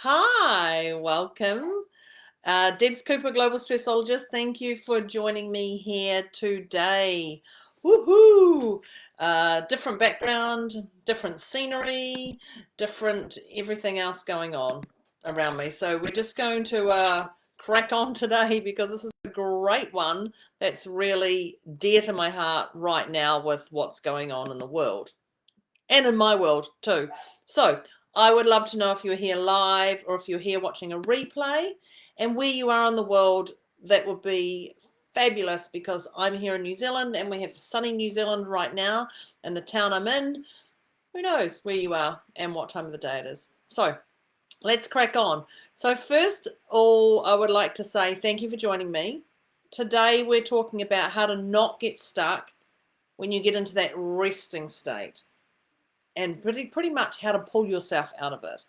Hi, welcome. Debz Cooper, Global Stressologist. Thank you for joining me here today. Woohoo! Different background, different scenery, different everything else going on around me. So we're just going to crack on today because this is a great one that's really dear to my heart right now with what's going on in the world and in my world too. So I would love to know if you're here live or if you're here watching a replay and where you are in the world. That would be fabulous because I'm here in New Zealand and we have sunny New Zealand right now, and the town I'm in, who knows where you are and what time of the day it is. So let's crack on. So first all, I would like to say thank you for joining me. Today we're talking about how to not get stuck when you get into that resting state, and pretty much how to pull yourself out of it.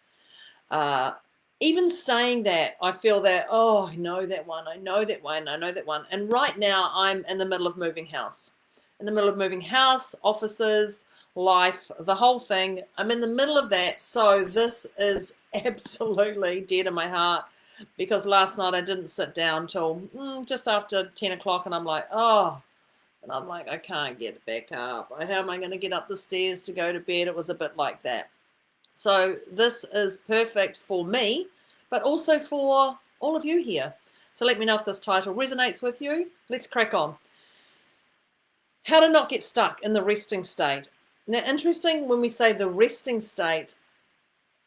Even saying that, I feel that, oh, I know that one, I know that one, I know that one. And right now I'm in the middle of moving house. In the middle of moving house, offices, life, the whole thing. I'm in the middle of that. So this is absolutely dear to my heart because last night I didn't sit down till just after 10 o'clock and I'm like, oh, and I'm like, I can't get back up. How am I going to get up the stairs to go to bed? It was a bit like that. So this is perfect for me, but also for all of you here. So let me know if this title resonates with you. Let's crack on. How to not get stuck in the resting state. Now, interesting, when we say the resting state,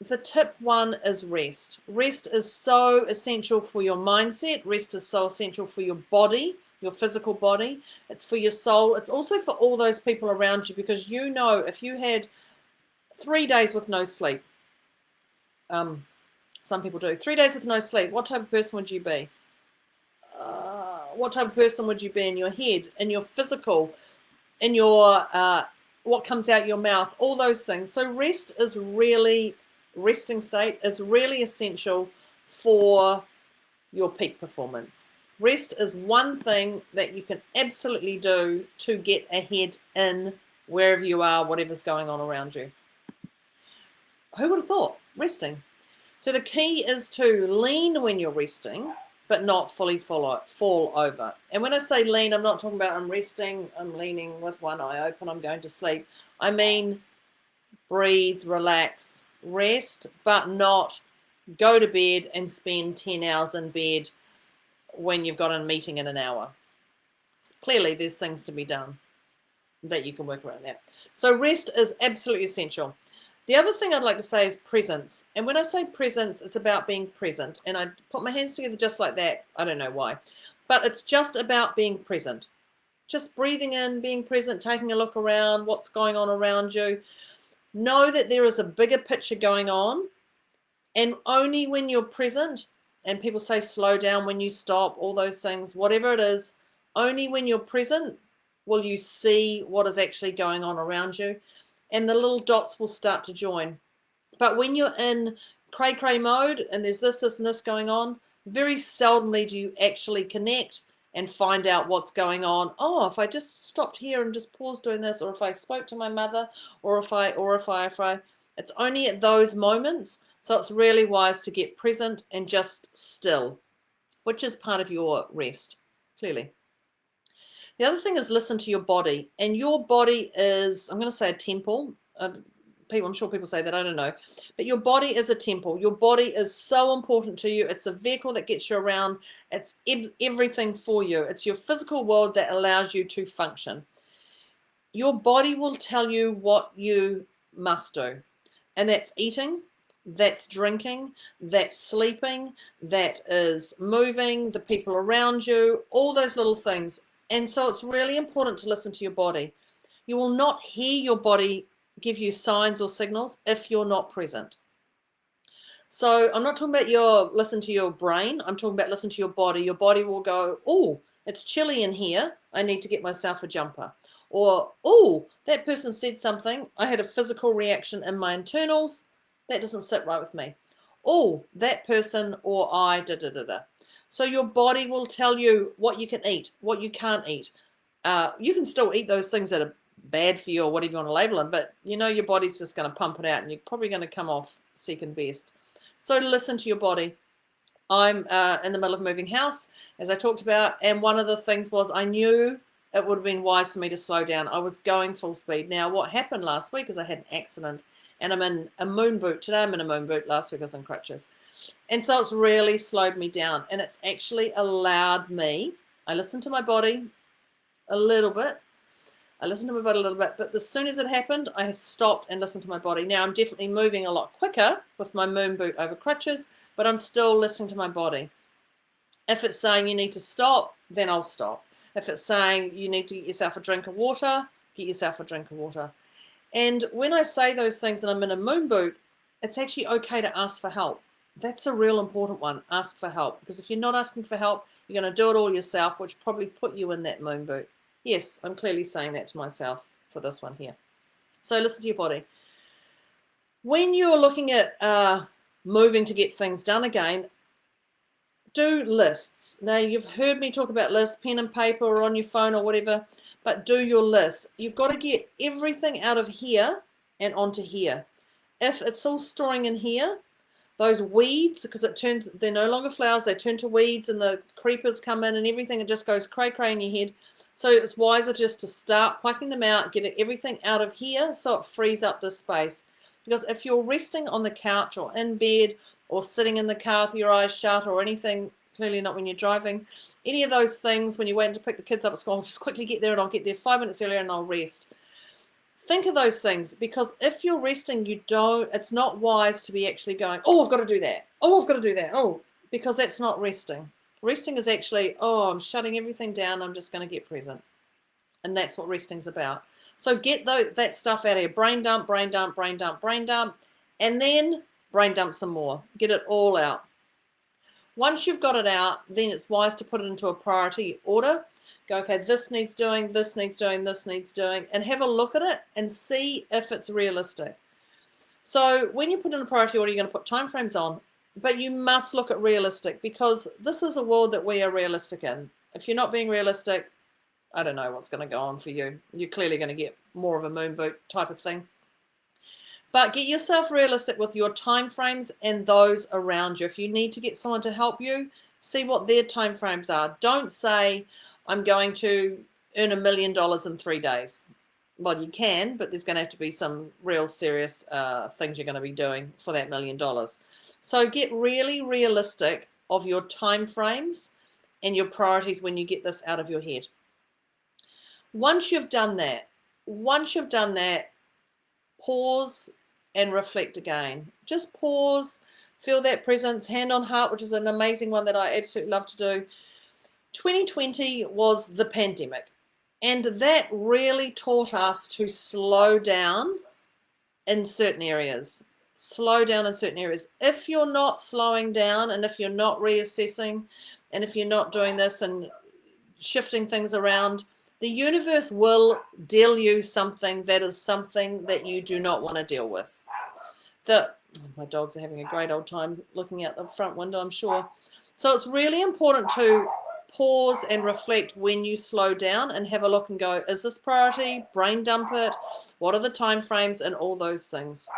the tip one is rest. Rest is so essential for your mindset. Rest is so essential for your body, your physical body. It's for your soul. It's also for all those people around you, because you know if you had 3 days with no sleep, some people do, 3 days with no sleep, what type of person would you be? What type of person would you be in your head, in your physical, in your what comes out your mouth, all those things. So resting state is really essential for your peak performance. Rest is one thing that you can absolutely do to get ahead in wherever you are, whatever's going on around you. Who would have thought? Resting. So the key is to lean when you're resting, but not fully fall over. And when I say lean, I'm not talking about I'm resting, I'm leaning with one eye open, I'm going to sleep. I mean breathe, relax, rest, but not go to bed and spend 10 hours in bed when you've got a meeting in an hour. Clearly, there's things to be done that you can work around that. So rest is absolutely essential. The other thing I'd like to say is presence. And when I say presence, it's about being present. And I put my hands together just like that. I don't know why. But it's just about being present. Just breathing in, being present, taking a look around, what's going on around you. Know that there is a bigger picture going on. And only when you're present, and people say slow down when you stop, all those things, whatever it is, only when you're present will you see what is actually going on around you. And the little dots will start to join. But when you're in cray mode and there's this and this going on, very seldomly do you actually connect and find out what's going on. Oh, if I just stopped here and just paused doing this, or if I spoke to my mother, or if I, it's only at those moments. So it's really wise to get present and just still, which is part of your rest, clearly. The other thing is listen to your body. And your body is, I'm going to say a temple. I'm sure people say that, I don't know. But your body is a temple. Your body is so important to you. It's a vehicle that gets you around. It's everything for you. It's your physical world that allows you to function. Your body will tell you what you must do. And that's eating, that's drinking, that's sleeping, that is moving, the people around you, all those little things. And so it's really important to listen to your body. You will not hear your body give you signs or signals if you're not present. So I'm not talking about listen to your brain. I'm talking about listen to your body. Your body will go, oh, it's chilly in here. I need to get myself a jumper. Or, oh, that person said something. I had a physical reaction in my internals. That doesn't sit right with me. Oh, that person or I, da-da-da-da. So your body will tell you what you can eat, what you can't eat. You can still eat those things that are bad for you or whatever you want to label them, but you know your body's just going to pump it out and you're probably going to come off second best. So listen to your body. I'm in the middle of moving house, as I talked about, and one of the things was I knew it would have been wise for me to slow down. I was going full speed. Now, what happened last week is I had an accident, and I'm in a moon boot. Today I'm in a moon boot. Last week I was in crutches. And so it's really slowed me down, and it's actually allowed me, I listened to my body a little bit. But as soon as it happened, I stopped and listened to my body. Now I'm definitely moving a lot quicker with my moon boot over crutches, but I'm still listening to my body. If it's saying you need to stop, then I'll stop. If it's saying you need to get yourself a drink of water, get yourself a drink of water. And when I say those things and I'm in a moon boot, it's actually okay to ask for help. That's a real important one, ask for help. Because if you're not asking for help, you're going to do it all yourself, which probably put you in that moon boot. Yes, I'm clearly saying that to myself for this one here. So listen to your body. When you're looking at moving to get things done again, do lists. Now, you've heard me talk about lists, pen and paper or on your phone or whatever, but do your list. You've got to get everything out of here and onto here. If it's all storing in here, those weeds, because they're no longer flowers, they turn to weeds and the creepers come in and everything, it just goes cray-cray in your head. So it's wiser just to start plucking them out, get everything out of here so it frees up this space. Because if you're resting on the couch or in bed or sitting in the car with your eyes shut or anything, clearly not when you're driving, any of those things when you're waiting to pick the kids up at school, I'll just quickly get there and I'll get there 5 minutes earlier and I'll rest. Think of those things, because if you're resting, it's not wise to be actually going, oh, I've got to do that. Oh, I've got to do that. Oh, because that's not resting. Resting is actually, oh, I'm shutting everything down. I'm just going to get present. And that's what resting's about. So get that stuff out of here. Brain dump, brain dump, brain dump, brain dump, and then brain dump some more. Get it all out. Once you've got it out, then it's wise to put it into a priority order. Go, okay, this needs doing, this needs doing, this needs doing, and have a look at it and see if it's realistic. So when you put in a priority order, you're going to put time frames on, but you must look at realistic, because this is a world that we are realistic in. If you're not being realistic, I don't know what's going to go on for you. You're clearly going to get more of a moon boot type of thing. But get yourself realistic with your time frames and those around you. If you need to get someone to help you, see what their time frames are. Don't say, I'm going to earn $1 million in 3 days. Well, you can, but there's going to have to be some real serious things you're going to be doing for that $1 million. So get really realistic of your time frames and your priorities when you get this out of your head. Once you've done that, pause and reflect again. Just pause, feel that presence, hand on heart, which is an amazing one that I absolutely love to do. 2020 was the pandemic, and that really taught us to slow down in certain areas. Slow down in certain areas. If you're not slowing down, and if you're not reassessing, and if you're not doing this and shifting things around, the universe will deal you something that you do not want to deal with. My dogs are having a great old time looking out the front window, I'm sure. So it's really important to pause and reflect when you slow down and have a look and go, is this priority? Brain dump it. What are the time frames and all those things?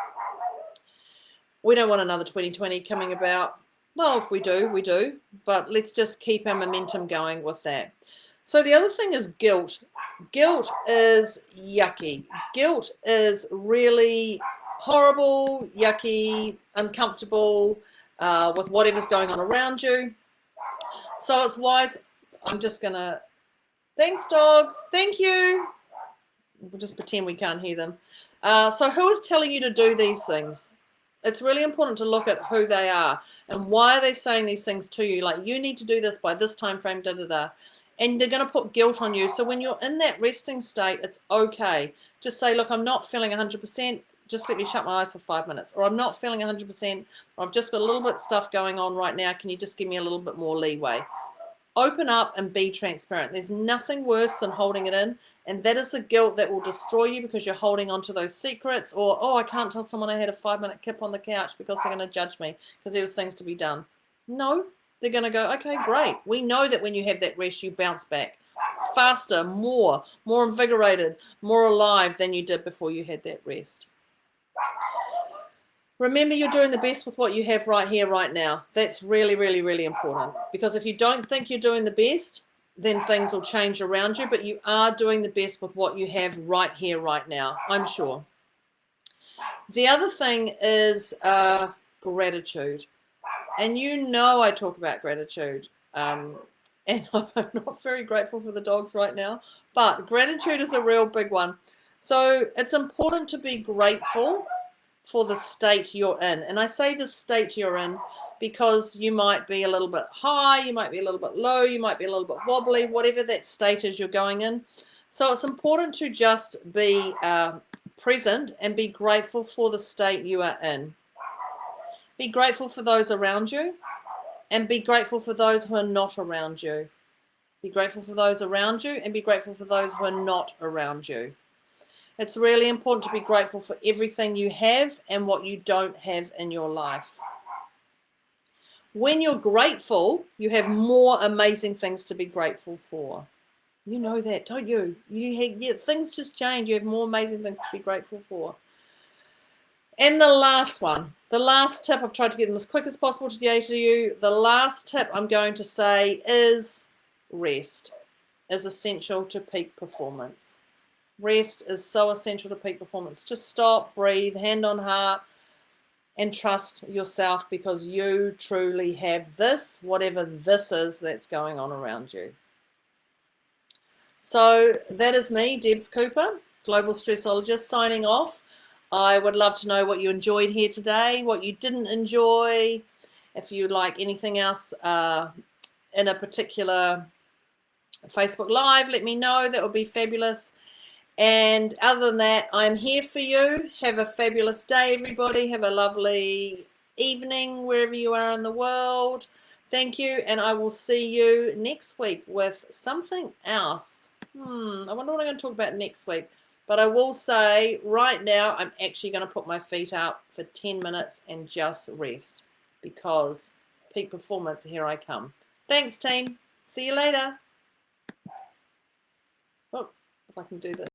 We don't want another 2020 coming about. Well, if we do, we do. But let's just keep our momentum going with that. So the other thing is guilt. Guilt is yucky. Guilt is really horrible, yucky, uncomfortable with whatever's going on around you. So it's wise. I'm just going to, thanks dogs, thank you. We'll just pretend we can't hear them. So who is telling you to do these things? It's really important to look at who they are and why are they saying these things to you. Like, you need to do this by this time frame, da-da-da. And they're going to put guilt on you. So when you're in that resting state, it's okay. Just say, look, I'm not feeling 100%. Just let me shut my eyes for 5 minutes. Or I'm not feeling 100%. Or I've just got a little bit of stuff going on right now. Can you just give me a little bit more leeway? Open up and be transparent. There's nothing worse than holding it in. And that is the guilt that will destroy you, because you're holding on to those secrets. Or, oh, I can't tell someone I had a 5-minute kip on the couch because they're going to judge me because there was things to be done. No. They're going to go, okay, great. We know that when you have that rest, you bounce back faster, more invigorated, more alive than you did before you had that rest. Remember, you're doing the best with what you have right here, right now. That's really, really, really important. Because if you don't think you're doing the best, then things will change around you. But you are doing the best with what you have right here, right now, I'm sure. The other thing is gratitude. And you know I talk about gratitude. And I'm not very grateful for the dogs right now. But gratitude is a real big one. So it's important to be grateful for the state you're in. And I say the state you're in because you might be a little bit high, you might be a little bit low, you might be a little bit wobbly, whatever that state is you're going in. So it's important to just be present and be grateful for the state you are in. Be grateful for those around you and be grateful for those who are not around you. Be grateful for those around you and be grateful for those who are not around you. It's really important to be grateful for everything you have and what you don't have in your life. When you're grateful, you have more amazing things to be grateful for. You know that, don't you? Things just change. You have more amazing things to be grateful for. And the last one, the last tip, I've tried to get them as quick as possible today to you. The last tip I'm going to say is rest is essential to peak performance. Rest is so essential to peak performance. Just stop, breathe, hand on heart, and trust yourself because you truly have this, whatever this is that's going on around you. So that is me, Debz Cooper, Global Stressologist, signing off. I would love to know what you enjoyed here today, what you didn't enjoy. If you like anything else in a particular Facebook Live, let me know. That would be fabulous. And other than that, I'm here for you. Have a fabulous day, everybody. Have a lovely evening wherever you are in the world. Thank you, and I will see you next week with something else. I wonder what I'm going to talk about next week. But I will say right now, I'm actually going to put my feet up for 10 minutes and just rest because peak performance, here I come. Thanks, team. See you later. Oh, if I can do this.